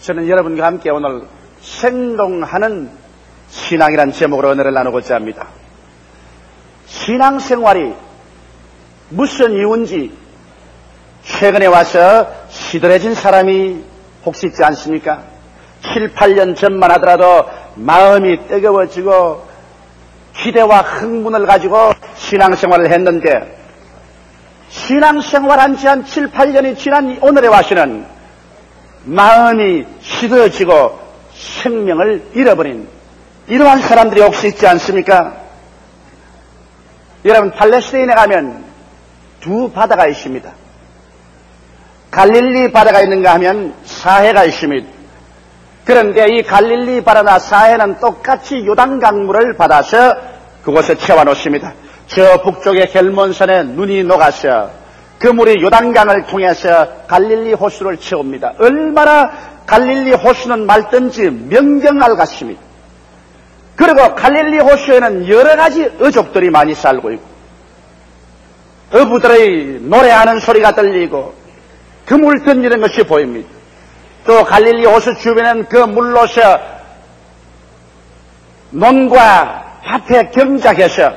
저는 여러분과 함께 오늘 생동하는 신앙이란 제목으로 은혜를 나누고자 합니다. 신앙생활이 무슨 이유인지 최근에 와서 시들해진 사람이 혹시 있지 않습니까? 7, 8년 전만 하더라도 마음이 뜨거워지고 기대와 흥분을 가지고 신앙생활을 했는데 신앙생활한 지 한 7, 8년이 지난 오늘에 와서는 마음이 시들어지고 생명을 잃어버린 이러한 사람들이 혹시 있지 않습니까? 여러분, 팔레스타인에 가면 두 바다가 있습니다. 갈릴리 바다가 있는가 하면 사해가 있습니다. 그런데 이 갈릴리 바다나 사해는 똑같이 요단강물을 받아서 그곳에 채워놓습니다. 저 북쪽의 헬몬산에 눈이 녹아서 그 물이 요단강을 통해서 갈릴리 호수를 채웁니다. 얼마나 갈릴리 호수는 맑든지 명경알 같습니다. 그리고 갈릴리 호수에는 여러 가지 어족들이 많이 살고 있고 어부들의 노래하는 소리가 들리고 그물 던지는 것이 보입니다. 또 갈릴리 호수 주변에는 그 물로서 논과 밭에 경작해서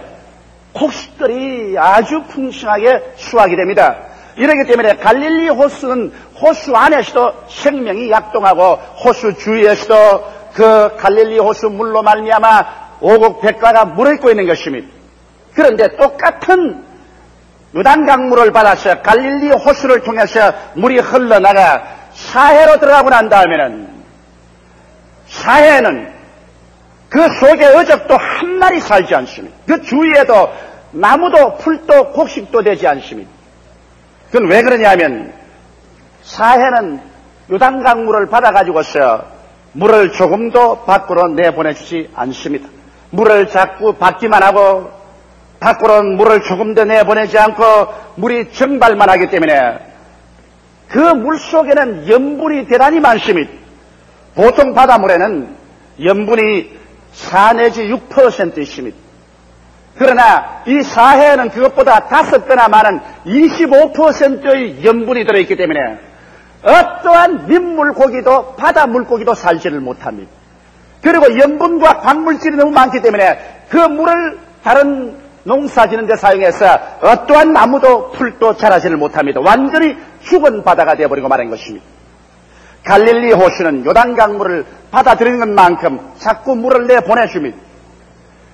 곡식들이 아주 풍성하게 수확이 됩니다. 이렇기 때문에 갈릴리 호수는 호수 안에서도 생명이 약동하고 호수 주위에서도 그 갈릴리 호수 물로 말미암아 오곡백과가 물어있고 있는 것입니다. 그런데 똑같은 요단강물을 받아서 갈릴리 호수를 통해서 물이 흘러나가 사해로 들어가고 난 다음에는 사해는 그 속에 어적도 한 마리 살지 않습니다. 그 주위에도 나무도 풀도 곡식도 되지 않습니다. 그건 왜 그러냐면 사해는 요단강물을 받아가지고서 물을 조금도 밖으로 내보내주지 않습니다. 물을 자꾸 받기만 하고 밖으로는 물을 조금도 내보내지 않고 물이 증발만 하기 때문에 그 물 속에는 염분이 대단히 많습니다. 보통 바닷물에는 염분이 4 내지 6% 있습니다. 그러나 이 사해에는 그것보다 5배나 많은 25%의 염분이 들어있기 때문에 어떠한 민물고기도 바다 물고기도 살지를 못합니다. 그리고 염분과 광물질이 너무 많기 때문에 그 물을 다른 농사 지는 데 사용해서 어떠한 나무도 풀도 자라지를 못합니다. 완전히 죽은 바다가 되어버리고 말한 것입니다. 갈릴리 호수는 요단강물을 받아들이는 것만큼 자꾸 물을 내보내줍니다.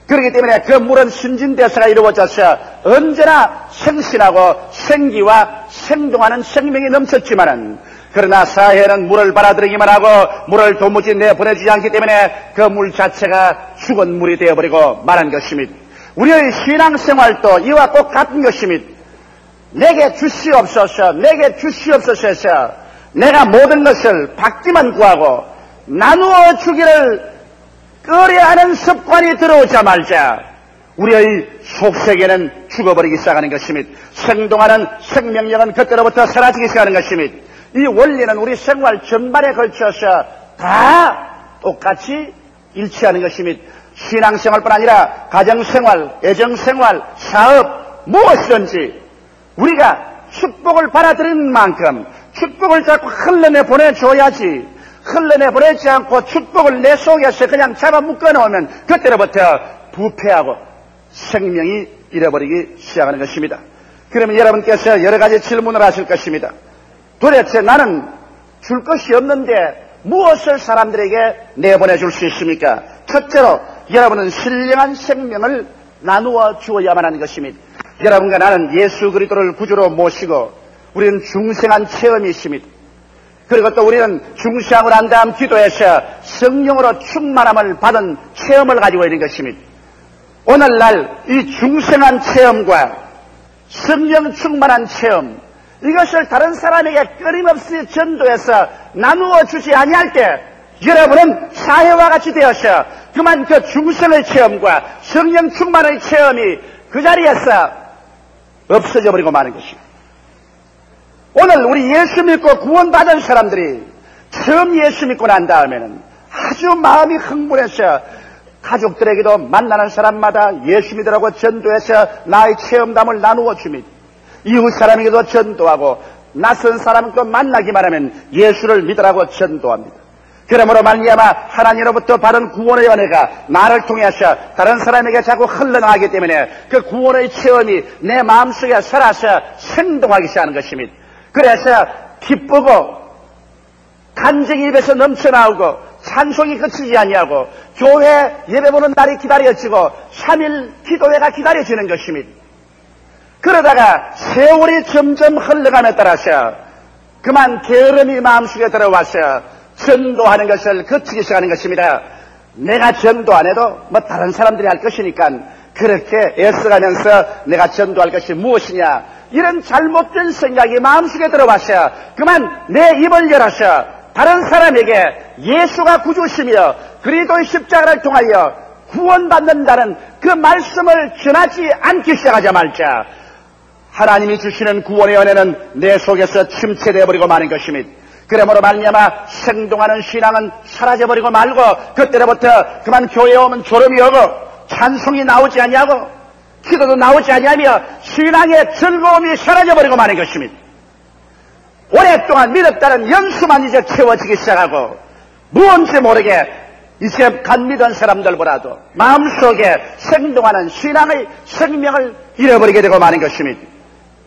그렇기 때문에 그 물은 신진대사가 이루어져서 언제나 생신하고 생기와 생동하는 생명이 넘쳤지만은 그러나 사해는 물을 받아들이기만 하고 물을 도무지 내보내주지 않기 때문에 그 물 자체가 죽은 물이 되어버리고 말한 것입니다. 우리의 신앙생활도 이와 똑같은 것입니다. 내게 주시옵소서, 내게 주시옵소서 해서 내가 모든 것을 받기만 구하고 나누어 주기를 꺼려하는 습관이 들어오자마자 우리의 속세계는 죽어버리기 시작하는 것입니다. 생동하는 생명력은 그때로부터 사라지기 시작하는 것입니다. 이 원리는 우리 생활 전반에 걸쳐서 다 똑같이 일치하는 것입니다. 신앙생활뿐 아니라 가정생활, 애정생활, 사업 무엇이든지 우리가 축복을 받아들이는 만큼 축복을 자꾸 흘러내 보내줘야지 흘러내 보내지 않고 축복을 내 속에서 그냥 잡아 묶어놓으면 그때로부터 부패하고 생명이 잃어버리기 시작하는 것입니다. 그러면 여러분께서 여러 가지 질문을 하실 것입니다. 도대체 나는 줄 것이 없는데 무엇을 사람들에게 내보내줄 수 있습니까? 첫째로 여러분은 신령한 생명을 나누어 주어야만 하는 것입니다. 여러분과 나는 예수 그리스도를 구주로 모시고 우리는 중생한 체험이 있습니다. 그리고 또 우리는 중생하고 난 다음 기도해서 성령으로 충만함을 받은 체험을 가지고 있는 것입니다. 오늘날 이 중생한 체험과 성령 충만한 체험 이것을 다른 사람에게 끊임없이 전도해서 나누어 주지 아니할 때 여러분은 사해와 같이 되어서 그만 그 중생의 체험과 성령 충만의 체험이 그 자리에서 없어져 버리고 마는 것입니다. 오늘 우리 예수 믿고 구원받은 사람들이 처음 예수 믿고 난 다음에는 아주 마음이 흥분해서 가족들에게도 만나는 사람마다 예수 믿으라고 전도해서 나의 체험담을 나누어 줍니다. 이웃 사람에게도 전도하고 낯선 사람과 만나기만 하면 예수를 믿으라고 전도합니다. 그러므로 말미암아 하나님으로부터 받은 구원의 은혜가 나를 통해서 다른 사람에게 자꾸 흘러나가기 때문에 그 구원의 체험이 내 마음속에 살아서 생동하기 시작하는 것입니다. 그래서 기쁘고 간증이 입에서 넘쳐나오고 찬송이 그치지 아니하고 교회 예배 보는 날이 기다려지고 3일 기도회가 기다려지는 것입니다. 그러다가 세월이 점점 흘러감에 따라서 그만 게으름이 마음속에 들어와서 전도하는 것을 그치기 시작하는 것입니다. 내가 전도 안 해도 뭐 다른 사람들이 할 것이니까 그렇게 애써가면서 내가 전도할 것이 무엇이냐, 이런 잘못된 생각이 마음속에 들어와서 그만 내 입을 열어서 다른 사람에게 예수가 구주시며 그리스도의 십자가를 통하여 구원받는다는 그 말씀을 전하지 않기 시작하자마자 하나님이 주시는 구원의 은혜는 내 속에서 침체되어 버리고 마는 것입니다. 그러므로 말미암아 생동하는 신앙은 사라져버리고 말고 그때로부터 그만 교회에 오면 졸음이 오고 찬송이 나오지 아니하고 기도도 나오지 아니하며 신앙의 즐거움이 사라져버리고 마는 것입니다. 오랫동안 믿었다는 연수만 이제 채워지기 시작하고 무언지 모르게 이제 간 믿은 사람들보다도 마음속에 생동하는 신앙의 생명을 잃어버리게 되고 마는 것입니다.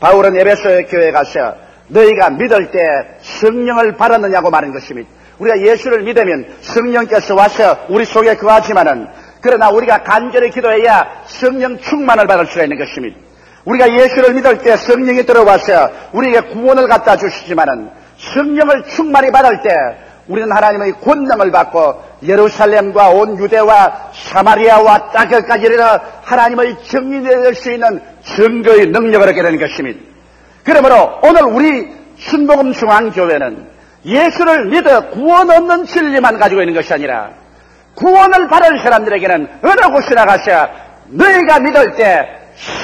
바울은 에베소의 교회에 가서 너희가 믿을 때 성령을 받았느냐고 말하는 것입니다. 우리가 예수를 믿으면 성령께서 와서 우리 속에 거하지만은 그러나 우리가 간절히 기도해야 성령 충만을 받을 수가 있는 것입니다. 우리가 예수를 믿을 때 성령이 들어와서 우리에게 구원을 갖다 주시지만은 성령을 충만히 받을 때 우리는 하나님의 권능을 받고 예루살렘과 온 유대와 사마리아와 땅끝까지 이르러 하나님의 증인될 수 있는 증거의 능력을 얻게 되는 것입니다. 그러므로 오늘 우리 순복음중앙교회는 예수를 믿어 구원 얻는 진리만 가지고 있는 것이 아니라 구원을 받은 사람들에게는 어느 곳이나 가서 너희가 믿을 때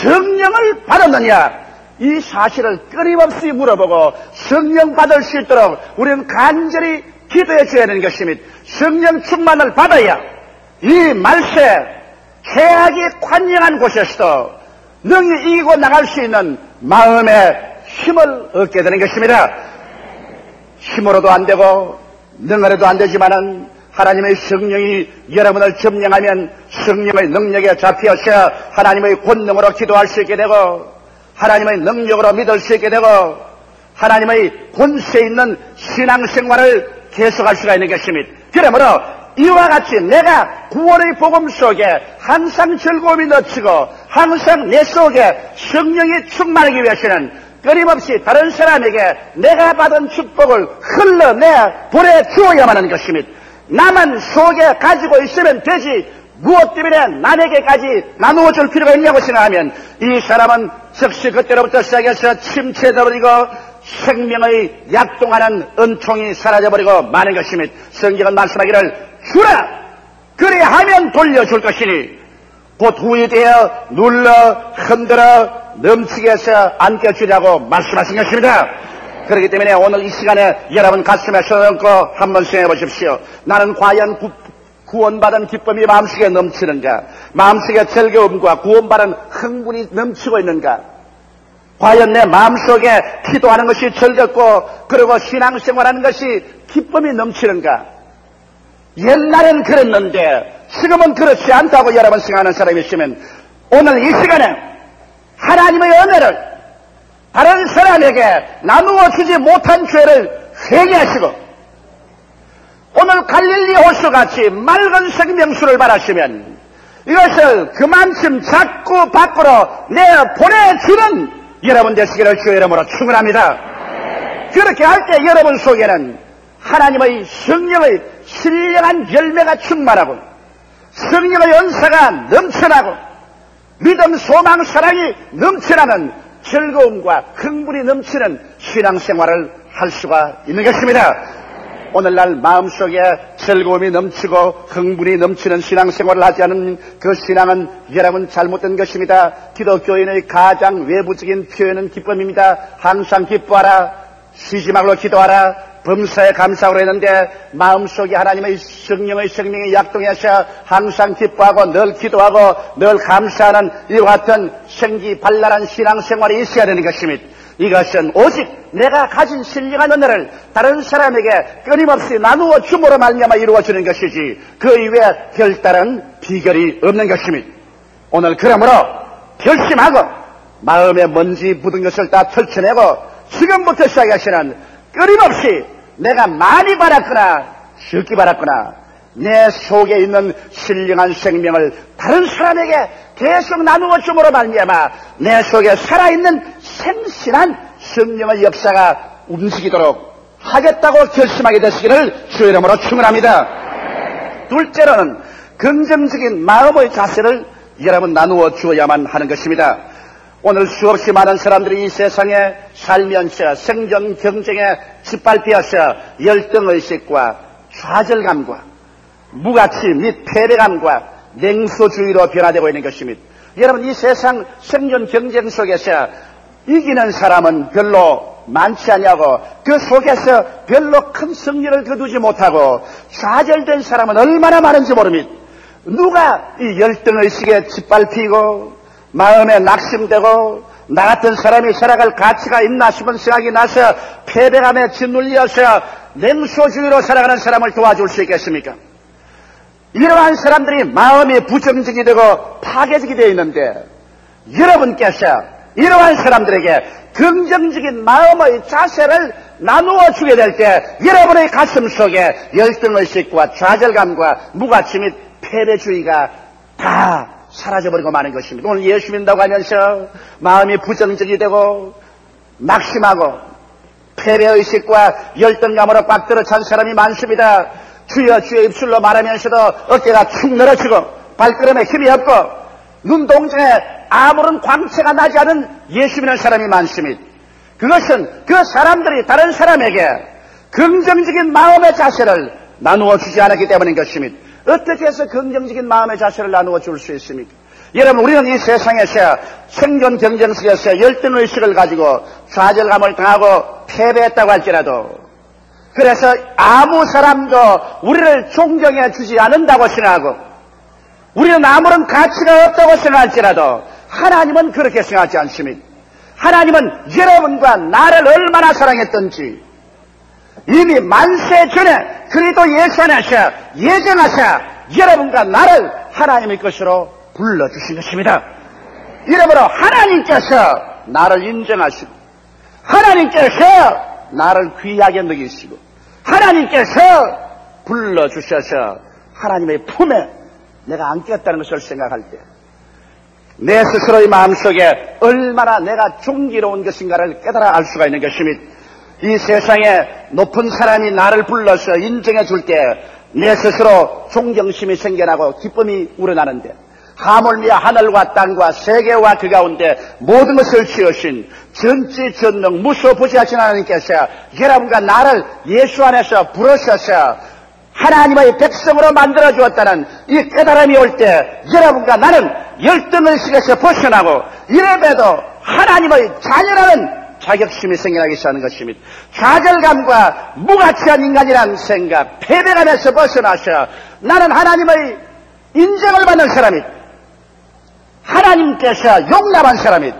성령을 받았느냐, 이 사실을 끊임없이 물어보고 성령 받을 수 있도록 우리는 간절히 기도해 줘야 되는 것입니다. 성령 충만을 받아야 이 말세 죄악이 관영한 곳에서도 능히 이기고 나갈 수 있는 마음의 힘을 얻게 되는 것입니다. 힘으로도 안 되고 능으로도 안 되지만은 하나님의 성령이 여러분을 점령하면 성령의 능력에 잡혀서 하나님의 권능으로 기도할 수 있게 되고 하나님의 능력으로 믿을 수 있게 되고 하나님의 권세 있는 신앙생활을 계속할 수가 있는 것입니다. 그러므로 이와 같이 내가 구원의 복음 속에 항상 즐거움이 넘치고 항상 내 속에 성령이 충만하기 위해서는 끊임없이 다른 사람에게 내가 받은 축복을 흘러내 보내주어야만 하는 것입니다. 나만 속에 가지고 있으면 되지 무엇 때문에 남에게까지 나누어 줄 필요가 있냐고 생각하면 이 사람은 즉시 그때로부터 시작해서 침체되어버리고 생명의 약동하는 은총이 사라져버리고 마는 것입니다. 성경은 말씀하기를 주라 그리하면 돌려줄 것이니 곧 후이되어 눌러 흔들어 넘치게 해서 안겨주려고 말씀하신 것입니다. 그렇기 때문에 오늘 이 시간에 여러분 가슴에 손을 얹고 한번 생각해 보십시오. 나는 과연 구원받은 기쁨이 마음속에 넘치는가? 마음속에 즐거움과 구원받은 흥분이 넘치고 있는가? 과연 내 마음속에 기도하는 것이 즐겁고 그리고 신앙생활하는 것이 기쁨이 넘치는가? 옛날엔 그랬는데 지금은 그렇지 않다고 여러분 생각하는 사람이 있으면 오늘 이 시간에 하나님의 은혜를 다른 사람에게 나누어 주지 못한 죄를 회개하시고 오늘 갈릴리 호수같이 맑은 생명수를 바라시면 이것을 그만큼 자꾸 밖으로 내보내주는 여러분 되시기를 주의 이름으로 축원합니다. 그렇게 할 때 여러분 속에는 하나님의 성령의 신령한 열매가 충만하고 성령의 은사가 넘쳐나고 믿음, 소망, 사랑이 넘쳐나는 즐거움과 흥분이 넘치는 신앙생활을 할 수가 있는 것입니다. 오늘날 마음속에 즐거움이 넘치고 흥분이 넘치는 신앙생활을 하지 않은 그 신앙은 여러분 잘못된 것입니다. 기독교인의 가장 외부적인 표현은 기쁨입니다. 항상 기뻐하라, 쉬지 말고 기도하라, 범사에 감사하라 했는데 마음속에 하나님의 성령의 생명이 약동해서 항상 기뻐하고 늘 기도하고 늘 감사하는 이와 같은 생기발랄한 신앙생활이 있어야 되는 것입니다. 이것은 오직 내가 가진 신령한 은혜를 다른 사람에게 끊임없이 나누어 줌으로 말미암아 이루어지는 것이지 그 이외에 별다른 비결이 없는 것입니다. 오늘 그러므로 결심하고 마음에 먼지 묻은 것을 다 털쳐내고 지금부터 시작하시는 끊임없이 내가 많이 받았거나 적게 받았거나 내 속에 있는 신령한 생명을 다른 사람에게 계속 나누어 줌으로 말미암아 내 속에 살아있는 생신한 성령의 역사가 움직이도록 하겠다고 결심하게 되시기를 주의 이름으로 축원합니다. 둘째로는 긍정적인 마음의 자세를 여러분 나누어 주어야만 하는 것입니다. 오늘 수없이 많은 사람들이 이 세상에 살면서 생존 경쟁에 짓밟혀서 열등의식과 좌절감과 무가치 및 패배감과 냉소주의로 변화되고 있는 것입니다. 여러분, 이 세상 생존 경쟁 속에서 이기는 사람은 별로 많지 않냐고, 그 속에서 별로 큰 승리를 거두지 못하고 좌절된 사람은 얼마나 많은지 모릅니다. 누가 이 열등의식에 짓밟히고 마음에 낙심되고 나 같은 사람이 살아갈 가치가 있나 싶은 생각이 나서 패배감에 짓눌려서 냉소주의로 살아가는 사람을 도와줄 수 있겠습니까? 이러한 사람들이 마음이 부정적이 되고 파괴적이 되어 있는데 여러분께서 이러한 사람들에게 긍정적인 마음의 자세를 나누어 주게 될 때 여러분의 가슴 속에 열등의식과 좌절감과 무가치 및 패배주의가 다 사라져버리고 마는 것입니다. 오늘 예수 믿는다고 하면서 마음이 부정적이 되고 낙심하고 패배의식과 열등감으로 꽉 들어찬 사람이 많습니다. 주여 주여 입술로 말하면서도 어깨가 축 늘어지고 발걸음에 힘이 없고 눈동자에 아무런 광채가 나지 않은 예수 믿는 사람이 많습니다. 그것은 그 사람들이 다른 사람에게 긍정적인 마음의 자세를 나누어 주지 않았기 때문인 것입니다. 어떻게 해서 긍정적인 마음의 자세를 나누어 줄 수 있습니까? 여러분, 우리는 이 세상에서 생존 경쟁 속에서 열등의식을 가지고 좌절감을 당하고 패배했다고 할지라도, 그래서 아무 사람도 우리를 존경해 주지 않는다고 생각하고 우리는 아무런 가치가 없다고 생각할지라도 하나님은 그렇게 생각하지 않습니다. 하나님은 여러분과 나를 얼마나 사랑했던지 이미 만세 전에 그리스도 예수 안에서 예정하사 여러분과 나를 하나님의 것으로 불러주신 것입니다. 이러므로 하나님께서 나를 인정하시고 하나님께서 나를 귀하게 여기시고 하나님께서 불러주셔서 하나님의 품에 내가 안겼다는 것을 생각할 때 내 스스로의 마음속에 얼마나 내가 존귀로운 것인가를 깨달아 알 수가 있는 것입니다. 이 세상에 높은 사람이 나를 불러서 인정해 줄 때 내 스스로 존경심이 생겨나고 기쁨이 우러나는데, 하물며 하늘과 땅과 세계와 그 가운데 모든 것을 지으신 전지전능 무소부지하신 하나님께서 여러분과 나를 예수 안에서 부르셔서 하나님의 백성으로 만들어 주었다는 이 깨달음이 올 때 여러분과 나는 열등의식에서 벗어나고 이래봬도 하나님의 자녀라는 자격심이 생겨나기 시작하는 것입니다. 좌절감과 무가치한 인간이라는 생각, 패배감에서 벗어나서 나는 하나님의 인정을 받는 사람이다. 하나님께서 용납한 사람이다.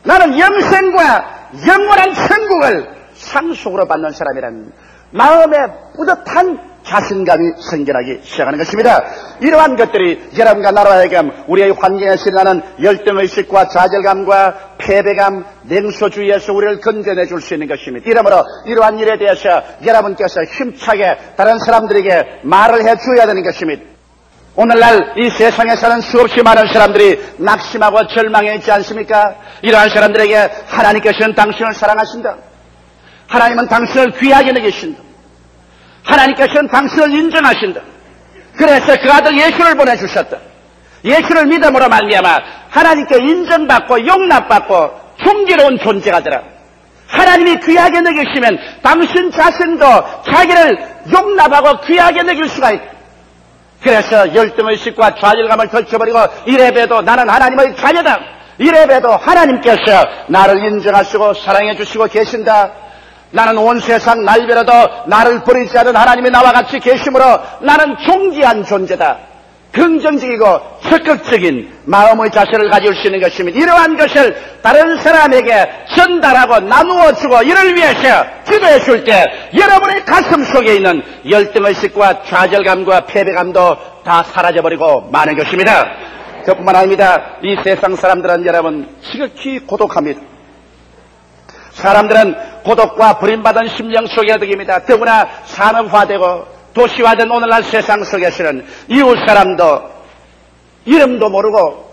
나는 영생과 영원한 천국을 상속으로 받는 사람이라는 마음에 뿌듯한 자신감이 생겨나기 시작하는 것입니다. 이러한 것들이 여러분과 나로 하여금 우리의 환경에서 일어나는 열등의식과 좌절감과 패배감, 냉소주의에서 우리를 건져내 줄 수 있는 것입니다. 이러므로 이러한 일에 대해서 여러분께서 힘차게 다른 사람들에게 말을 해주어야 되는 것입니다. 오늘날 이 세상에 사는 수없이 많은 사람들이 낙심하고 절망해 있지 않습니까? 이러한 사람들에게 하나님께서는 당신을 사랑하신다. 하나님은 당신을 귀하게 여기신다. 하나님께서는 당신을 인정하신다. 그래서 그 아들 예수를 보내주셨다. 예수를 믿음으로 말미암아 하나님께 인정받고 용납받고 존귀로운 존재가 되라. 하나님이 귀하게 여기시면 당신 자신도 자기를 용납하고 귀하게 여길 수가 있다. 그래서 열등의식과 좌절감을 덜쳐버리고 이래봬도 나는 하나님의 자녀다. 이래봬도 하나님께서 나를 인정하시고 사랑해 주시고 계신다. 나는 온 세상 날벼라도 나를 버리지 않은 하나님이 나와 같이 계심으로 나는 존귀한 존재다. 긍정적이고 적극적인 마음의 자세를 가질 수 있는 것입니다. 이러한 것을 다른 사람에게 전달하고 나누어 주고 이를 위해서 기도해 줄 때 여러분의 가슴 속에 있는 열등의식과 좌절감과 패배감도 다 사라져버리고 마는 것입니다. 그뿐만 아닙니다. 이 세상 사람들은 여러분 지극히 고독합니다. 사람들은 고독과 버림받은 심령 속에 어득입니다. 더구나 산업화되고 도시화된 오늘날 세상 속에서는 이웃 사람도 이름도 모르고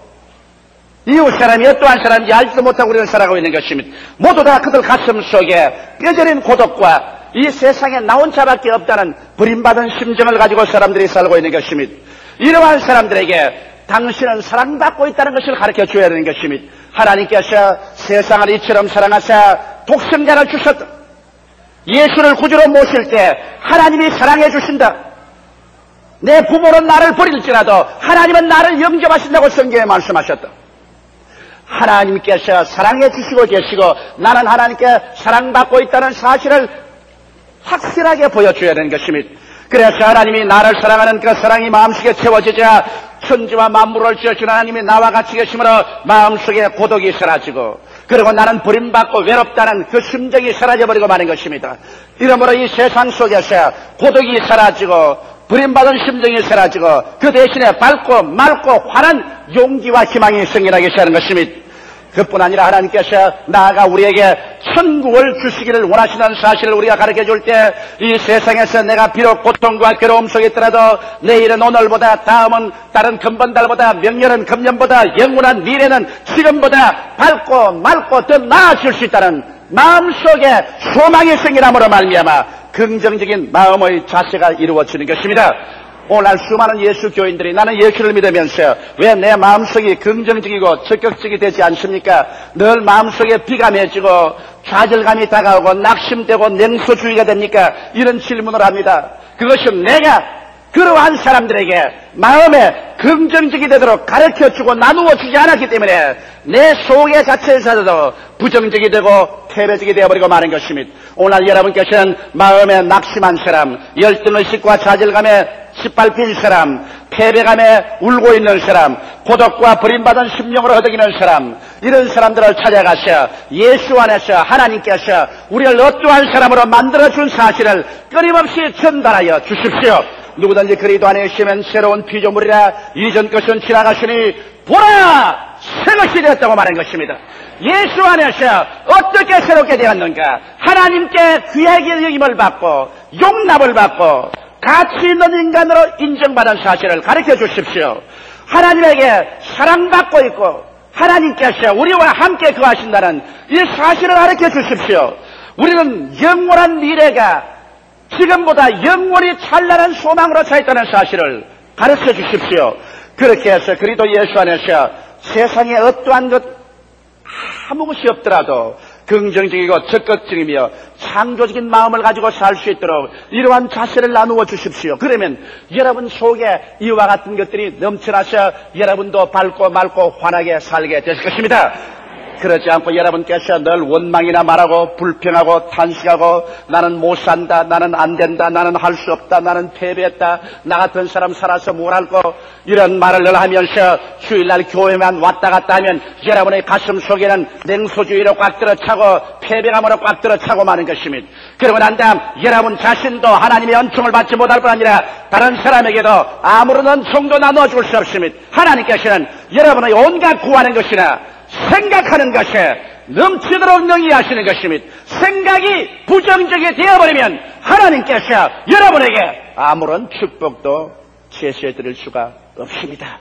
이웃 사람이 어떠한 사람인지 알지도 못하고 우리는 살아가고 있는 것입니다. 모두 다 그들 가슴 속에 뼈저린 고독과 이 세상에 나 혼자밖에 없다는 버림받은 심정을 가지고 사람들이 살고 있는 것입니다. 이러한 사람들에게 당신은 사랑받고 있다는 것을 가르쳐 줘야 되는 것입니다. 하나님께서 세상을 이처럼 사랑하사 독생자를 주셨다. 예수를 구주로 모실 때 하나님이 사랑해 주신다. 내 부모는 나를 버릴지라도 하나님은 나를 영접하신다고 성경에 말씀하셨다. 하나님께서 사랑해 주시고 계시고 나는 하나님께 사랑받고 있다는 사실을 확실하게 보여줘야 되는 것입니다. 그래서 하나님이 나를 사랑하는 그 사랑이 마음속에 채워지자 천지와 만물을 지으신 하나님이 나와 같이 계심으로 마음속에 고독이 사라지고 그리고 나는 버림받고 외롭다는 그 심정이 사라져버리고 마는 것입니다. 이러므로 이 세상 속에서 고독이 사라지고 버림받은 심정이 사라지고 그 대신에 밝고 맑고 환한 용기와 희망이 생겨나게 하는 것입니다. 그뿐 아니라 하나님께서 나아가 우리에게 천국을 주시기를 원하시는 사실을 우리가 가르쳐줄 때 이 세상에서 내가 비록 고통과 괴로움 속에 있더라도 내일은 오늘보다 다음은 다른 금번달보다 명년은 금년보다 영원한 미래는 지금보다 밝고 맑고 더 나아질 수 있다는 마음속에 소망이 생기남으로 말미암아 긍정적인 마음의 자세가 이루어지는 것입니다. 오늘 수많은 예수 교인들이 나는 예수를 믿으면서 왜 내 마음속이 긍정적이고 적극적이 되지 않습니까? 늘 마음속에 비감해지고 좌절감이 다가오고 낙심되고 냉소주의가 됩니까? 이런 질문을 합니다. 그것은 내가 그러한 사람들에게 마음에 긍정적이 되도록 가르쳐주고 나누어주지 않았기 때문에 내 속의 자체에서도 부정적이 되고 패배적이 되어버리고 마는 것입니다. 오늘 여러분께서는 마음에 낙심한 사람, 열등의식과 좌절감에 짓밟힌 사람, 패배감에 울고 있는 사람, 고독과 버림받은 심령으로 허덕이는 사람, 이런 사람들을 찾아가서 예수 안에서 하나님께서 우리를 어떠한 사람으로 만들어준 사실을 끊임없이 전달하여 주십시오. 누구든지 그리스도 안에 있으면 새로운 피조물이라 이전 것은 지나가시니 보라 새것이 되었다고 말한 것입니다. 예수 안에서 어떻게 새롭게 되었는가? 하나님께 귀하게 여김을 받고 용납을 받고 가치 있는 인간으로 인정받은 사실을 가르쳐 주십시오. 하나님에게 사랑받고 있고 하나님께서 우리와 함께 거하신다는 이 사실을 가르쳐 주십시오. 우리는 영원한 미래가 지금보다 영원히 찬란한 소망으로 차 있다는 사실을 가르쳐 주십시오. 그렇게 해서 그리스도 예수 안에서 세상에 어떠한 것 아무 것이 없더라도 긍정적이고 적극적이며 창조적인 마음을 가지고 살 수 있도록 이러한 자세를 나누어 주십시오. 그러면 여러분 속에 이와 같은 것들이 넘쳐나서 여러분도 밝고 맑고 환하게 살게 될 것입니다. 그렇지 않고 여러분께서 늘 원망이나 말하고 불평하고 탄식하고 나는 못 산다, 나는 안 된다, 나는 할 수 없다, 나는 패배했다, 나 같은 사람 살아서 뭘 할까, 이런 말을 늘 하면서 주일날 교회만 왔다 갔다 하면 여러분의 가슴 속에는 냉소주의로 꽉 들어차고 패배감으로 꽉 들어차고 마는 것입니다. 그러고 난 다음 여러분 자신도 하나님의 은총을 받지 못할 뿐 아니라 다른 사람에게도 아무런 은총도 나누어 줄 수 없습니다. 하나님께서는 여러분의 온갖 구하는 것이나 생각하는 것에 넘치도록 영위하시는 것입니다. 생각이 부정적이 되어버리면 하나님께서 여러분에게 아무런 축복도 제시해드릴 수가 없습니다.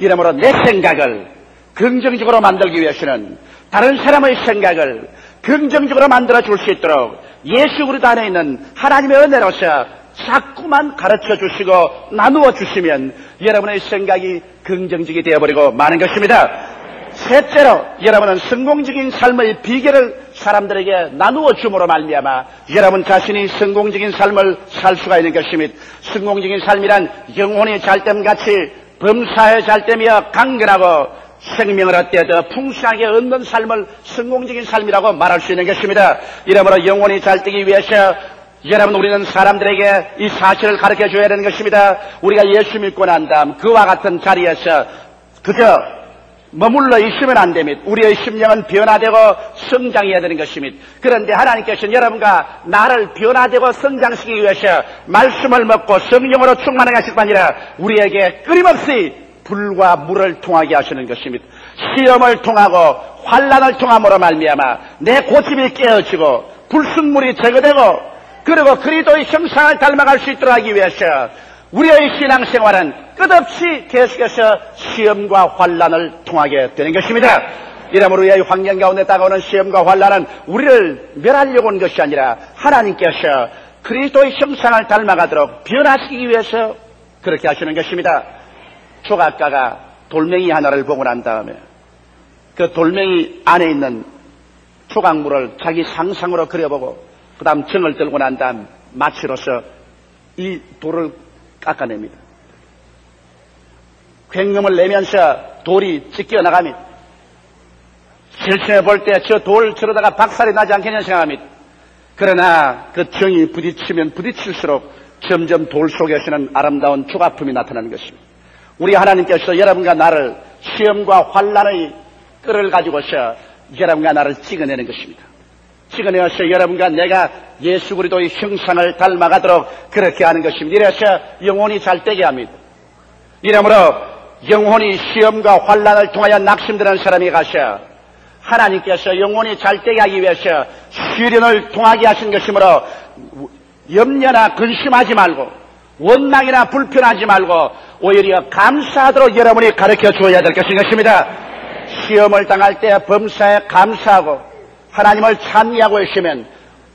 이러므로 내 생각을 긍정적으로 만들기 위해서는 다른 사람의 생각을 긍정적으로 만들어줄 수 있도록 예수 그리스도 안에 있는 하나님의 은혜로서 자꾸만 가르쳐 주시고 나누어 주시면 여러분의 생각이 긍정적이 되어버리고 마는 것입니다. 셋째로 여러분은 성공적인 삶의 비결을 사람들에게 나누어 줌으로 말미암아 여러분 자신이 성공적인 삶을 살 수가 있는 것입니다. 성공적인 삶이란 영혼이 잘됨같이 범사에 잘되며 강건하고 생명을 얻되 더 풍성하게 얻는 삶을 성공적인 삶이라고 말할 수 있는 것입니다. 이러므로 영혼이 잘되기 위해서 여러분, 우리는 사람들에게 이 사실을 가르쳐 줘야 되는 것입니다. 우리가 예수 믿고 난 다음 그와 같은 자리에서 그저 머물러 있으면 안 됩니다. 우리의 심령은 변화되고 성장해야 되는 것입니다. 그런데 하나님께서는 여러분과 나를 변화되고 성장시키기 위해서 말씀을 먹고 성령으로 충만하게 하실 뿐 아니라 우리에게 끊임없이 불과 물을 통하게 하시는 것입니다. 시험을 통하고 환난을 통함으로 말미암아 내 고집이 깨어지고 불순물이 제거되고 그리고 그리스도의 형상을 닮아갈 수 있도록 하기 위해서 우리의 신앙생활은 끝없이 계속해서 시험과 환난을 통하게 되는 것입니다. 이러므로 우리의 환경 가운데 다가오는 시험과 환난은 우리를 멸하려고 온 것이 아니라 하나님께서 그리스도의 형상을 닮아가도록 변화시키기 위해서 그렇게 하시는 것입니다. 조각가가 돌멩이 하나를 보고 난 다음에 그 돌멩이 안에 있는 조각물을 자기 상상으로 그려보고 그 다음 정을 들고 난 다음 마취로서 이 돌을 깎아냅니다. 횡령을 내면서 돌이 찢겨 나갑니다. 실생에 볼 때 저 돌 저러다가 박살이 나지 않겠냐 생각합니다. 그러나 그 정이 부딪히면 부딪힐수록 점점 돌 속에서는 아름다운 조각품이 나타나는 것입니다. 우리 하나님께서 여러분과 나를 시험과 환난의 끈을 가지고서 여러분과 나를 찍어내는 것입니다. 찍어내어서 여러분과 내가 예수 그리스도의 형상을 닮아가도록 그렇게 하는 것입니다. 이래서 영혼이 잘되게 합니다. 이러므로 영혼이 시험과 환난을 통하여 낙심되는 사람이 가셔 하나님께서 영혼이 잘되게 하기 위해서 시련을 통하게 하신 것이므로 염려나 근심하지 말고 원망이나 불편하지 말고 오히려 감사하도록 여러분이 가르쳐 주어야 될 것입니다. 시험을 당할 때 범사에 감사하고 하나님을 찬미하고 있으면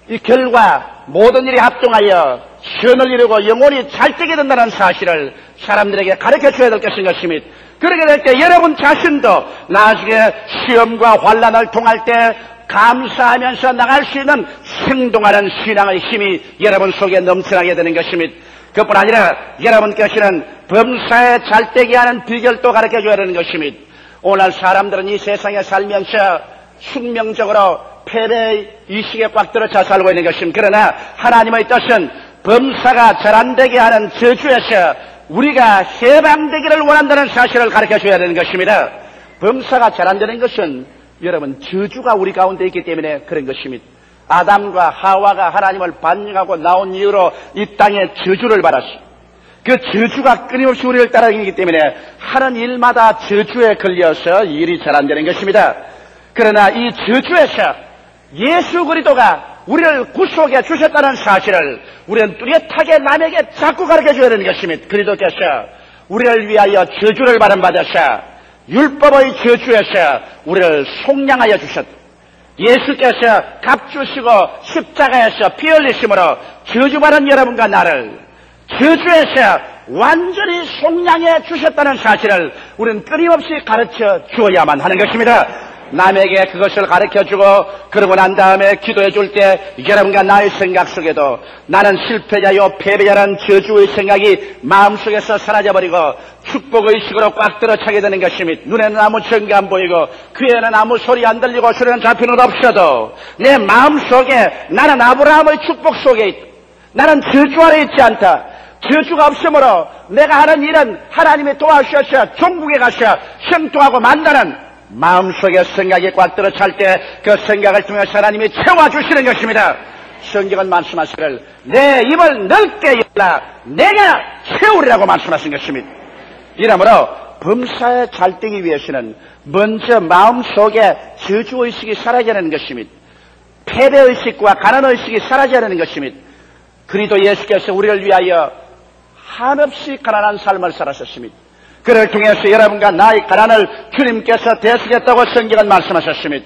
이 결과 모든 일이 합동하여 선을 이루고 영혼이 잘되게 된다는 사실을 사람들에게 가르쳐 줘야 될 것입니다. 그렇게 될 때 여러분 자신도 나중에 시험과 환난을 통할 때 감사하면서 나갈 수 있는 행동하는 신앙의 힘이 여러분 속에 넘쳐나게 되는 것입니다. 그뿐 아니라 여러분께서는 범사에 잘되게 하는 비결도 가르쳐 줘야 되는 것입니다. 오늘 사람들은 이 세상에 살면서 숙명적으로 패배의 이식에 꽉 들어차 살고 있는 것입니다. 그러나 하나님의 뜻은 범사가 잘 안 되게 하는 저주에서 우리가 해방되기를 원한다는 사실을 가르쳐 줘야 되는 것입니다. 범사가 잘 안 되는 것은 여러분 저주가 우리 가운데 있기 때문에 그런 것입니다. 아담과 하와가 하나님을 반역하고 나온 이후로 이 땅에 저주를 받았습니다. 그 저주가 끊임없이 우리를 따라다니기 때문에 하는 일마다 저주에 걸려서 일이 잘 안 되는 것입니다. 그러나 이 저주에서 예수 그리스도가 우리를 구속해 주셨다는 사실을 우리는 뚜렷하게 남에게 자꾸 가르쳐 줘야 되는 것입니다. 그리스도께서 우리를 위하여 저주를 받으셔 율법의 저주에서 우리를 속량하여 주셨다. 예수께서 값주시고 십자가에서 피 흘리심으로 저주받은 여러분과 나를 저주에서 완전히 속량해 주셨다는 사실을 우리는 끊임없이 가르쳐 주어야만 하는 것입니다. 남에게 그것을 가르쳐주고 그러고 난 다음에 기도해 줄 때 여러분과 나의 생각 속에도 나는 실패자요 패배자라는 저주의 생각이 마음속에서 사라져버리고 축복의식으로 꽉 들어차게 되는 것입니다. 눈에는 아무 증거 안 보이고 귀에는 아무 소리 안 들리고 소리는 잡히는 없어도 내 마음속에 나는 아브라함의 축복 속에 있다. 나는 저주 아래 있지 않다. 저주가 없으므로 내가 하는 일은 하나님이 도와주셔서 종국에 가서 형통하고 만다는 마음속에 생각이 꽉 들어찰 때 그 생각을 통해서 하나님이 채워주시는 것입니다. 성경은 말씀하시기를 내 입을 넓게 열라 내가 채우리라고 말씀하신 것입니다. 이러므로 범사에 잘되기 위해서는 먼저 마음속에 저주의식이 사라져야 하는 것입니다. 패배의식과 가난의식이 사라져야 하는 것입니다. 그리스도 예수께서 우리를 위하여 한없이 가난한 삶을 살았습니다. 그를 통해서 여러분과 나의 가난을 주님께서 대속했다고 성경은 말씀하셨습니다.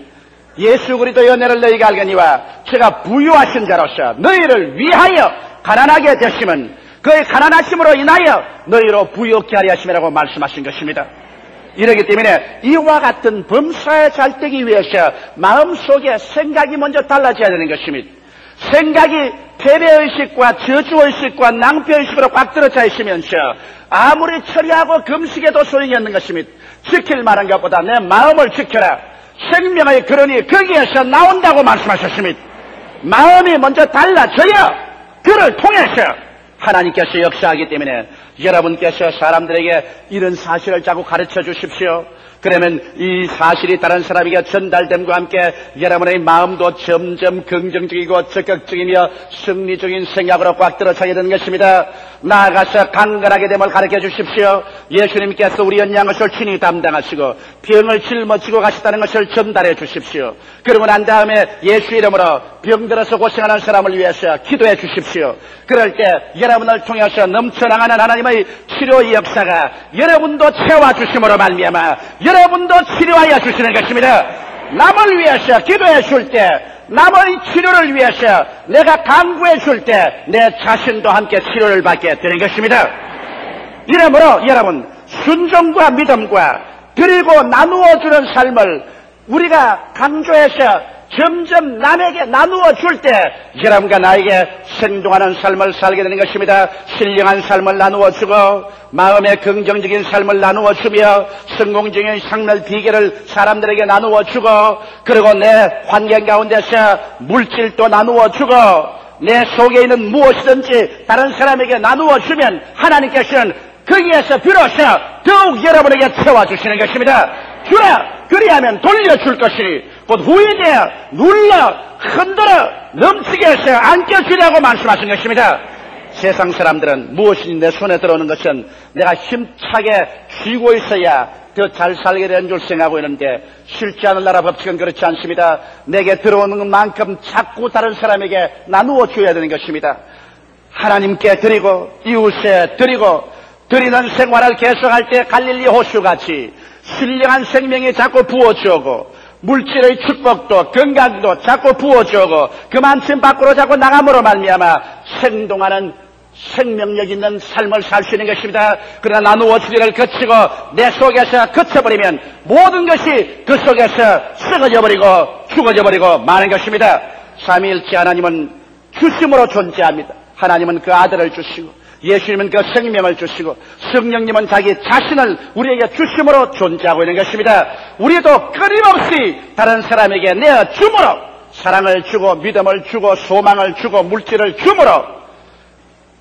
예수 그리스도의 은혜를 너희가 알거니와 제가 부유하신 자로서 너희를 위하여 가난하게 되시면 그의 가난하심으로 인하여 너희로 부유케 하려 하심이라고 말씀하신 것입니다. 이러기 때문에 이와 같은 범사에 잘되기 위해서 마음속에 생각이 먼저 달라져야 되는 것입니다. 생각이 패배의식과 저주의식과 낭패의식으로 꽉 들어차 있으면서 아무리 처리하고 금식해도 소용이 없는 것입니다. 지킬 만한 것보다 내 마음을 지켜라. 생명의 근원이 거기에서 나온다고 말씀하셨습니다. 마음이 먼저 달라져야 그를 통해서 하나님께서 역사하기 때문에 여러분께서 사람들에게 이런 사실을 자꾸 가르쳐 주십시오. 그러면 이 사실이 다른 사람에게 전달됨과 함께 여러분의 마음도 점점 긍정적이고 적극적이며 승리적인 생각으로 꽉 들어차게 되는 것입니다. 나아가서 강건하게 됨을 가르쳐 주십시오. 예수님께서 우리 연약한 것을 친히 담당하시고 병을 짊어지고 가셨다는 것을 전달해 주십시오. 그러고 난 다음에 예수 이름으로 병들어서 고생하는 사람을 위해서 기도해 주십시오. 그럴 때 여러분을 통해서 넘쳐나가는 하나님의 치료의 역사가 여러분도 채워주심으로 말미암아 여러분도 치료하여 주시는 것입니다. 남을 위해서 기도해 줄 때, 남의 치료를 위해서 내가 강구해 줄 때 내 자신도 함께 치료를 받게 되는 것입니다. 이러므로 여러분, 순종과 믿음과 그리고 나누어 주는 삶을 우리가 강조해서 점점 남에게 나누어 줄 때 여러분과 나에게 생동하는 삶을 살게 되는 것입니다. 신령한 삶을 나누어 주고 마음의 긍정적인 삶을 나누어 주며 성공적인 삶의 비결을 사람들에게 나누어 주고 그리고 내 환경 가운데서 물질도 나누어 주고 내 속에 있는 무엇이든지 다른 사람에게 나누어 주면 하나님께서는 거기에서 비로소 더욱 여러분에게 채워주시는 것입니다. 주라 그리하면 돌려줄 것이니 곧 후회되어 눌러 흔들어 넘치게 해서 안겨주려고 말씀하신 것입니다. 세상 사람들은 무엇이 내 손에 들어오는 것은 내가 힘차게 쥐고 있어야 더 잘 살게 되는 줄 생각하고 있는데 실지 않은 나라 법칙은 그렇지 않습니다. 내게 들어오는 만큼 자꾸 다른 사람에게 나누어 줘야 되는 것입니다. 하나님께 드리고 이웃에 드리고 드리는 생활을 계속할 때 갈릴리 호수같이 신령한 생명이 자꾸 부어주고 물질의 축복도 건강도 자꾸 부어주고 그만큼 밖으로 자꾸 나감으로 말미암아 생동하는 생명력 있는 삶을 살 수 있는 것입니다. 그러나 나누어 주기를 거치고 내 속에서 거쳐버리면 모든 것이 그 속에서 썩어져 버리고 죽어져 버리고 마는 것입니다. 삼위일체 하나님은 주심으로 존재합니다. 하나님은 그 아들을 주시고 예수님은 그 생명을 주시고 성령님은 자기 자신을 우리에게 주심으로 존재하고 있는 것입니다. 우리도 끊임없이 다른 사람에게 내어 줌으로 사랑을 주고 믿음을 주고 소망을 주고 물질을 줌으로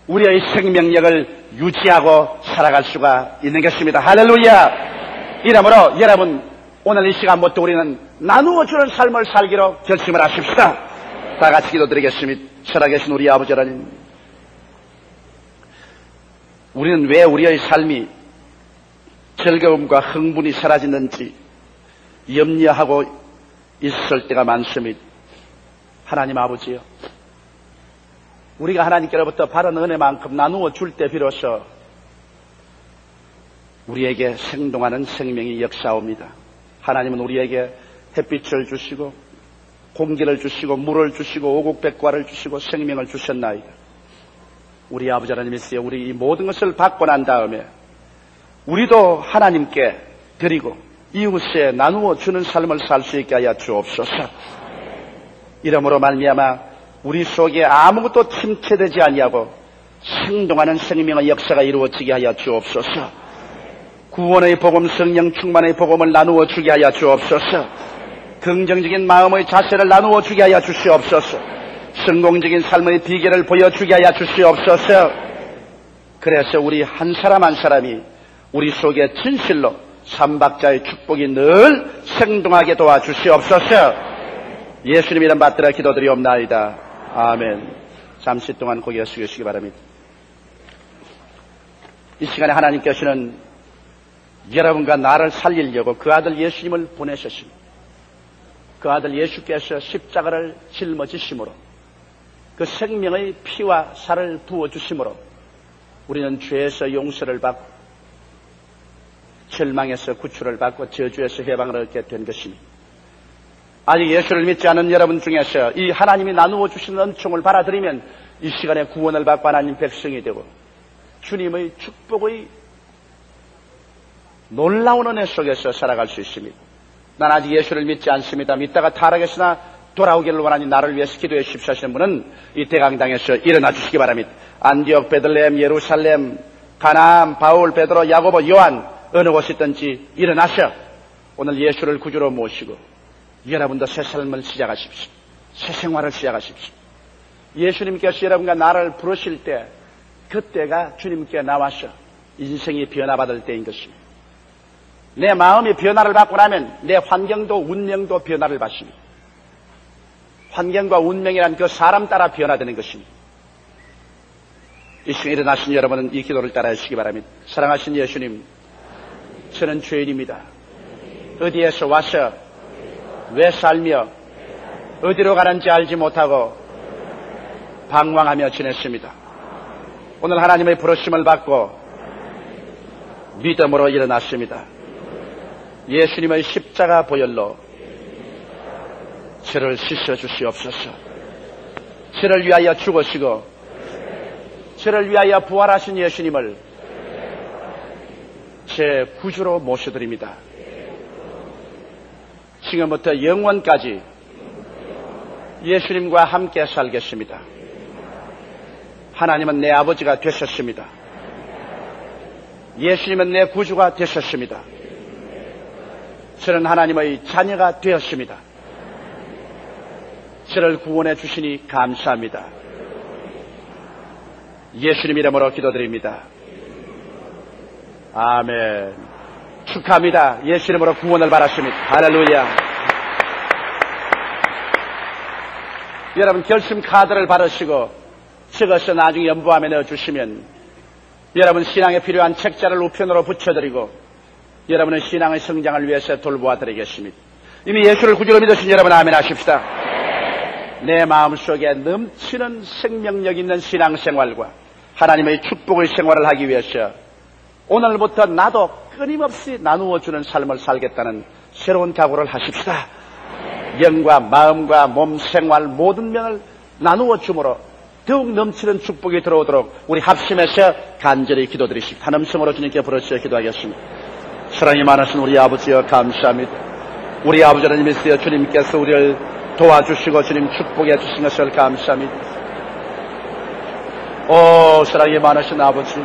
우리의 생명력을 유지하고 살아갈 수가 있는 것입니다. 할렐루야. 이러므로 여러분 오늘 이 시간부터 우리는 나누어 주는 삶을 살기로 결심을 하십시다. 다 같이 기도드리겠습니다. 살아계신 우리 아버지 하나님, 우리는 왜 우리의 삶이 즐거움과 흥분이 사라지는지 염려하고 있을 때가 많습니다. 하나님 아버지요, 우리가 하나님께로부터 받은 은혜만큼 나누어 줄 때 비로소 우리에게 생동하는 생명이 역사옵니다. 하나님은 우리에게 햇빛을 주시고 공기를 주시고 물을 주시고 오곡백과를 주시고 생명을 주셨나이다. 우리 아버지 하나님이시여, 우리 이 모든 것을 받고 난 다음에 우리도 하나님께 드리고 이웃에 나누어 주는 삶을 살 수 있게 하여 주옵소서. 이러므로 말미암아 우리 속에 아무것도 침체되지 아니하고 생동하는 생명의 역사가 이루어지게 하여 주옵소서. 구원의 복음, 성령 충만의 복음을 나누어 주게 하여 주옵소서. 긍정적인 마음의 자세를 나누어 주게 하여 주시옵소서. 성공적인 삶의 비결을 보여주게 하여 주시옵소서. 그래서 우리 한 사람 한 사람이 우리 속에 진실로 삼박자의 축복이 늘 생동하게 도와주시옵소서. 예수님 이름 받들어 기도드리옵나이다. 아멘. 잠시 동안 고개 숙이시기 바랍니다. 이 시간에 하나님께서는 여러분과 나를 살리려고 그 아들 예수님을 보내셨습니다. 그 아들 예수께서 십자가를 짊어지심으로 그 생명의 피와 살을 부어주심으로 우리는 죄에서 용서를 받고 절망에서 구출을 받고 저주에서 해방을 얻게 된 것입니다. 아직 예수를 믿지 않은 여러분 중에서 이 하나님이 나누어 주시는 은총을 받아들이면 이 시간에 구원을 받고 하나님 백성이 되고 주님의 축복의 놀라운 은혜 속에서 살아갈 수 있습니다. 난 아직 예수를 믿지 않습니다. 믿다가 타락했으나 돌아오기를 원하니 나를 위해서 기도해 주십시오 하시는 분은 이 대강당에서 일어나 주시기 바랍니다. 안디옥, 베들레헴, 예루살렘, 가나안, 바울, 베드로, 야고보, 요한 어느 곳이든지 일어나셔 오늘 예수를 구주로 모시고 여러분도 새 삶을 시작하십시오. 새 생활을 시작하십시오. 예수님께서 여러분과 나를 부르실 때 그때가 주님께 나와서 인생이 변화받을 때인 것입니다. 내 마음이 변화를 받고 나면 내 환경도 운명도 변화를 받습니다. 환경과 운명이란 그 사람 따라 변화되는 것입니다. 이 시간에 일어나신 여러분은 이 기도를 따라 하시기 바랍니다. 사랑하신 예수님, 저는 죄인입니다. 어디에서 와서 왜 살며 어디로 가는지 알지 못하고 방황하며 지냈습니다. 오늘 하나님의 부르심을 받고 믿음으로 일어났습니다. 예수님의 십자가 보혈로 저를 씻어주시옵소서. 저를 위하여 죽으시고 저를 위하여 부활하신 예수님을 제 구주로 모셔드립니다. 지금부터 영원까지 예수님과 함께 살겠습니다. 하나님은 내 아버지가 되셨습니다. 예수님은 내 구주가 되셨습니다. 저는 하나님의 자녀가 되었습니다. 저를 구원해 주시니 감사합니다. 예수님 이름으로 기도드립니다. 아멘. 축하합니다. 예수 이름으로 구원을 받았습니다. 할렐루야. 여러분 결심 카드를 받으시고 적어서 나중에 연부함에 넣어주시면 여러분 신앙에 필요한 책자를 우편으로 붙여드리고 여러분의 신앙의 성장을 위해서 돌보아드리겠습니다. 이미 예수를 구주로 믿으신 여러분 아멘 하십시다. 내 마음속에 넘치는 생명력 있는 신앙생활과 하나님의 축복의 생활을 하기 위해서 오늘부터 나도 끊임없이 나누어주는 삶을 살겠다는 새로운 각오를 하십시다. 영과 마음과 몸 생활 모든 면을 나누어 주므로 더욱 넘치는 축복이 들어오도록 우리 합심해서 간절히 기도드리십시오. 한 음성으로 주님께 부르짖어 기도하겠습니다. 사랑이 많으신 우리 아버지여 감사합니다. 우리 아버지 하나님 있으여 주님께서 우리를 도와주시고 주님 축복해 주신 것을 감사합니다. 오 사랑이 많으신 아버지,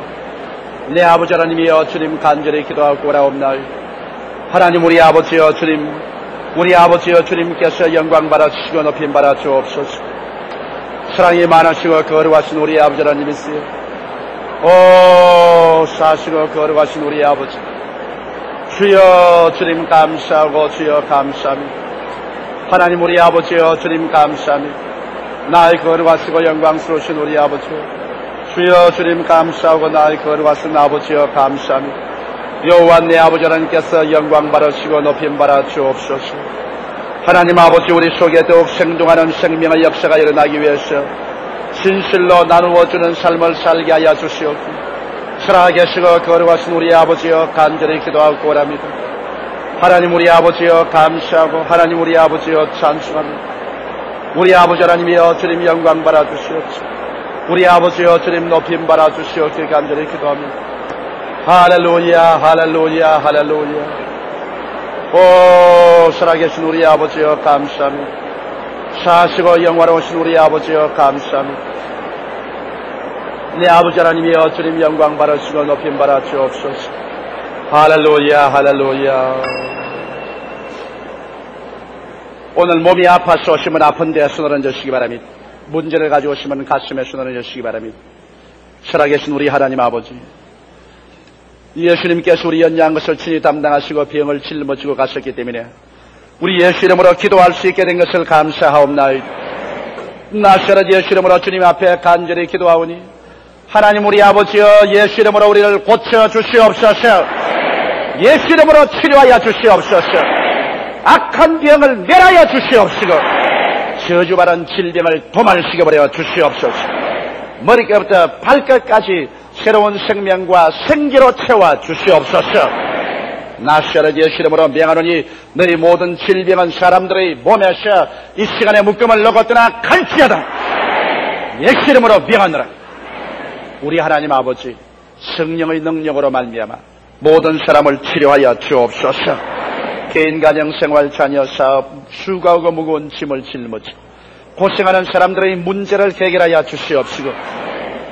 내 아버지 하나님이여 주님 간절히 기도하고 오라옵나이다. 하나님 우리 아버지여 주님, 우리 아버지여 주님께서 영광 받아주시고 높임 받아주옵소서. 사랑이 많으시고 거룩하신 우리 아버지 하나님이시여, 오 사시고 거룩하신 우리 아버지, 주여 주님 감사하고 주여 감사합니다. 하나님 우리 아버지여 주님 감사합니다. 나의 거룩하시고 영광스러우신 우리 아버지여, 주여 주님 감사하고 나의 거룩하신 아버지여 감사합니다. 여호와 내 아버지 하나님께서 영광 받으시고 높임 받아 주옵소서. 하나님 아버지 우리 속에 더욱 생동하는 생명의 역사가 일어나기 위해서 진실로 나누어주는 삶을 살게 하여 주시옵소서. 살아계시고 거룩하신 우리 아버지여 간절히 기도하고 오랍니다. 하나님 우리 아버지여 감사하고 하나님 우리 아버지여 찬송합니다. 우리 아버지 하나님이여 주님 영광 받아 주시옵소서. 우리 아버지여 주님 높임 받아 주시옵소서. 간절히 기도합니다. 할렐루야 할렐루야 할렐루야. 오 살아계신 우리 아버지여 감사합니다. 사시고 영화로우신 우리 아버지여 감사합니다. 내 아버지 하나님이여 주님 영광 받으시고 높임 받아 주옵소서. 할렐루야 할렐루야. 오늘 몸이 아파서 오시면 아픈 데에 손을 얹으시기 바랍니다. 문제를 가지고 오시면 가슴에 손을 얹으시기 바랍니다. 살아계신 우리 하나님 아버지, 예수님께서 우리 연약한 것을 친히 담당하시고 병을 짊어지고 가셨기 때문에 우리 예수 이름으로 기도할 수 있게 된 것을 감사하옵나이다. 나사렛 예수 이름으로 주님 앞에 간절히 기도하오니 하나님 우리 아버지여 예수 이름으로 우리를 고쳐 주시옵소서. 예수 이름으로 치료하여 주시옵소서. 악한 병을 멸하여 주시옵시고 저주받은 질병을 도말시켜버려 주시옵소서. 머리끝부터 발끝까지 새로운 생명과 생기로 채워 주시옵소서. 나사렛 예수 이름으로 명하노니 너희 모든 질병은 사람들의 몸에서 이 시간에 묶음을 놓았더나 갈지어다. 예수 이름으로 명하노라. 우리 하나님 아버지 성령의 능력으로 말미암아 모든 사람을 치료하여 주옵소서. 개인 가정 생활 자녀 사업 수고하고 무거운 짐을 짊어지고 고생하는 사람들의 문제를 해결하여 주시옵시고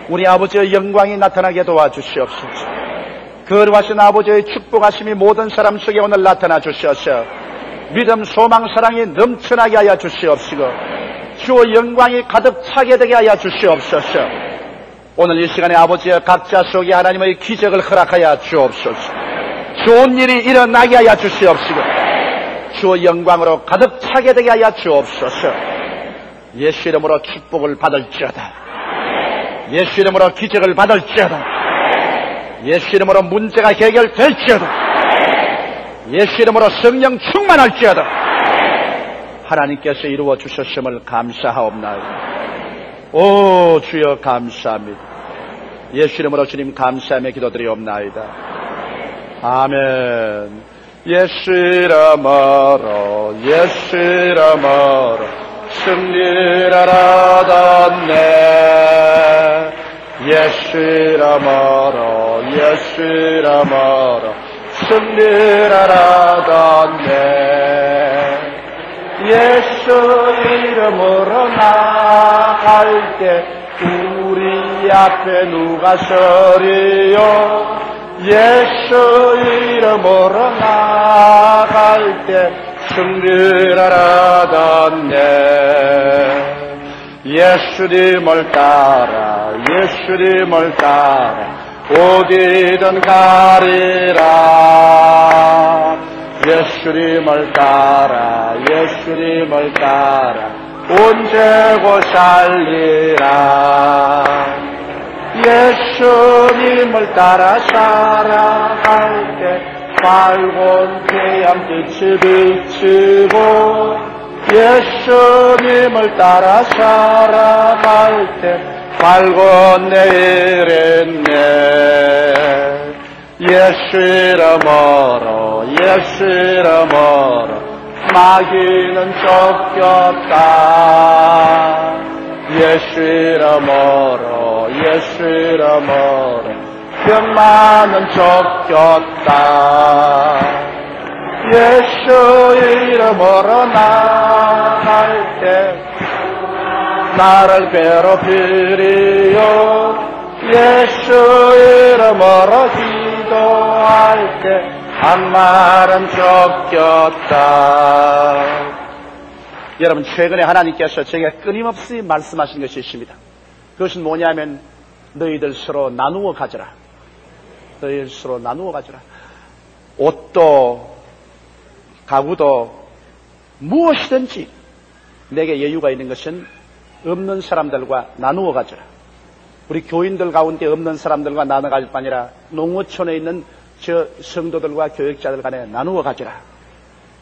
우리 아버지의 영광이 나타나게 도와주시옵소서. 거룩하신 아버지의 축복하심이 모든 사람 속에 오늘 나타나 주시옵소서. 믿음 소망 사랑이 넘쳐나게 하여 주시옵시고 주의 영광이 가득 차게 되게 하여 주시옵소서. 오늘 이 시간에 아버지여 각자 속에 하나님의 기적을 허락하여 주옵소서. 좋은 일이 일어나게 하여 주시옵시고 주의 영광으로 가득 차게 되게 하여 주옵소서. 예수 이름으로 축복을 받을지어다. 예수 이름으로 기적을 받을지어다. 예수 이름으로 문제가 해결될지어다. 예수 이름으로 성령 충만할지어다. 하나님께서 이루어 주셨음을 감사하옵나이다. 오 주여 감사합니다. 예수 이름으로 주님 감사하며 기도드리옵나이다. 아멘. 예수 이름으로 예수 이름으로 승리를 얻었네. 예수 이름으로 예수 이름으로 승리를 얻었네. 예수 이름으로 나갈 때 우리 앞에 누가 서리요. 예수 이름으로 나갈 때 승리를 얻었네. 예수님을 따라 예수님을 따라 어디든 가리라. 예수님을 따라 예수님을 따라 온제고 살리라. 예수님을 따라 살아갈 때 밝은 태양빛이 비치고 예수님을 따라 살아갈 때 밝은 내일이네. 예수 이름으로 예수 이름으로 마귀는 쫓겼다. 예수 이름으로 예수 이름으로 병만은 쫓겼다. 예수 이름으로 나갈 때 나를 괴롭히리요. 예수 이름으로 기도할 때 악마는 쫓겼다. 여러분 최근에 하나님께서 제게 끊임없이 말씀하신 것이 있습니다. 그것은 뭐냐면 너희들 서로 나누어 가져라. 너희들 서로 나누어 가져라. 옷도 가구도 무엇이든지 내게 여유가 있는 것은 없는 사람들과 나누어 가져라. 우리 교인들 가운데 없는 사람들과 나누어 가질 뿐 아니라 농어촌에 있는 저 성도들과 교역자들 간에 나누어 가져라.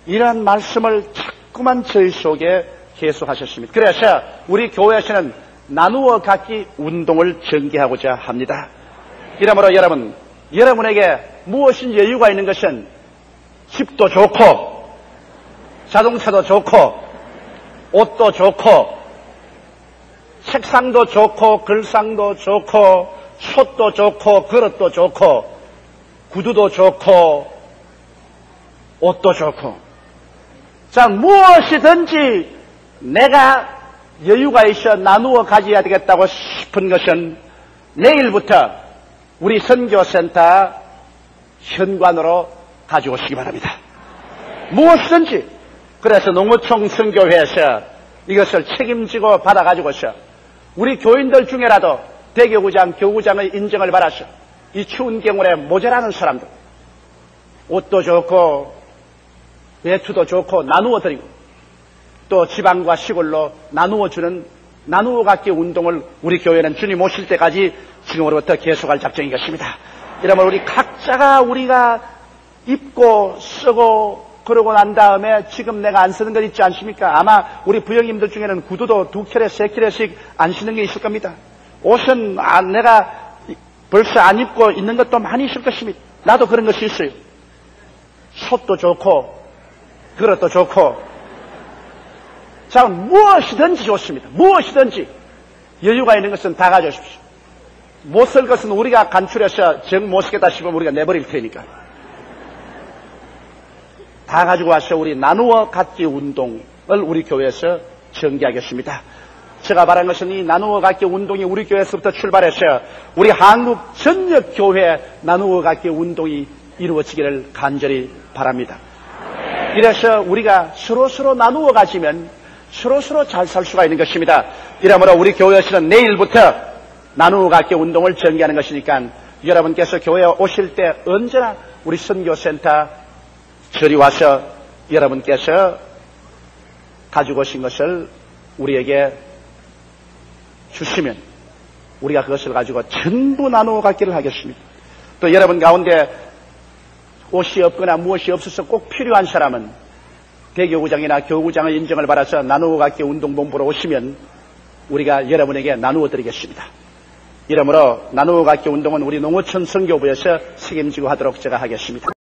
이러한 말씀을 자꾸만 저희 속에 계속하셨습니다. 그래서 우리 교회에서는 나누어 갖기 운동을 전개하고자 합니다. 이러므로 여러분에게 무엇인 여유가 있는 것은 집도 좋고 자동차도 좋고 옷도 좋고 책상도 좋고 글상도 좋고 솥도 좋고 그릇도 좋고 구두도 좋고 옷도 좋고 자 무엇이든지 내가 여유가 있어 나누어 가져야 되겠다고 싶은 것은 내일부터 우리 선교센터 현관으로 가져오시기 바랍니다. 무엇이든지. 그래서 농어촌 선교회에서 이것을 책임지고 받아가지고서 우리 교인들 중에라도 대교구장, 교구장의 인정을 받아서 이 추운 겨울에 모자라는 사람들 옷도 좋고 배추도 좋고 나누어 드리고 또 지방과 시골로 나누어 주는 나누어 갖기 운동을 우리 교회는 주님 오실 때까지 지금으로부터 계속할 작정이겠습니다. 이러면 우리 각자가 우리가 입고 쓰고 그러고 난 다음에 지금 내가 안 쓰는 것 있지 않습니까? 아마 우리 부형님들 중에는 구두도 2켤레, 3켤레씩 안 신는 게 있을 겁니다. 옷은 내가 벌써 안 입고 있는 것도 많이 있을 것입니다. 나도 그런 것이 있어요. 솥도 좋고 그릇도 좋고 자 무엇이든지 좋습니다. 무엇이든지 여유가 있는 것은 다 가져오십시오. 못 쓸 것은 우리가 간출해서 정 못 쓰겠다 싶으면 우리가 내버릴 테니까 다 가지고 와서 우리 나누어 갖기 운동을 우리 교회에서 전개하겠습니다. 제가 말한 것은 이 나누어 갖기 운동이 우리 교회에서부터 출발해서 우리 한국 전역 교회 나누어 갖기 운동이 이루어지기를 간절히 바랍니다. 이래서 우리가 서로 나누어 가지면 서로서로 잘 살 수가 있는 것입니다. 이러므로 우리 교회에서는 내일부터 나누어 갖기 운동을 전개하는 것이니까 여러분께서 교회에 오실 때 언제나 우리 선교센터 저리 와서 여러분께서 가지고 오신 것을 우리에게 주시면 우리가 그것을 가지고 전부 나누어 갖기를 하겠습니다. 또 여러분 가운데 옷이 없거나 무엇이 없어서 꼭 필요한 사람은 대교구장이나 교구장의 인정을 받아서 나누어 갖기 운동본부로 오시면 우리가 여러분에게 나누어 드리겠습니다. 이러므로 나누어 갖기 운동은 우리 농어촌 선교부에서 책임지고 하도록 제가 하겠습니다.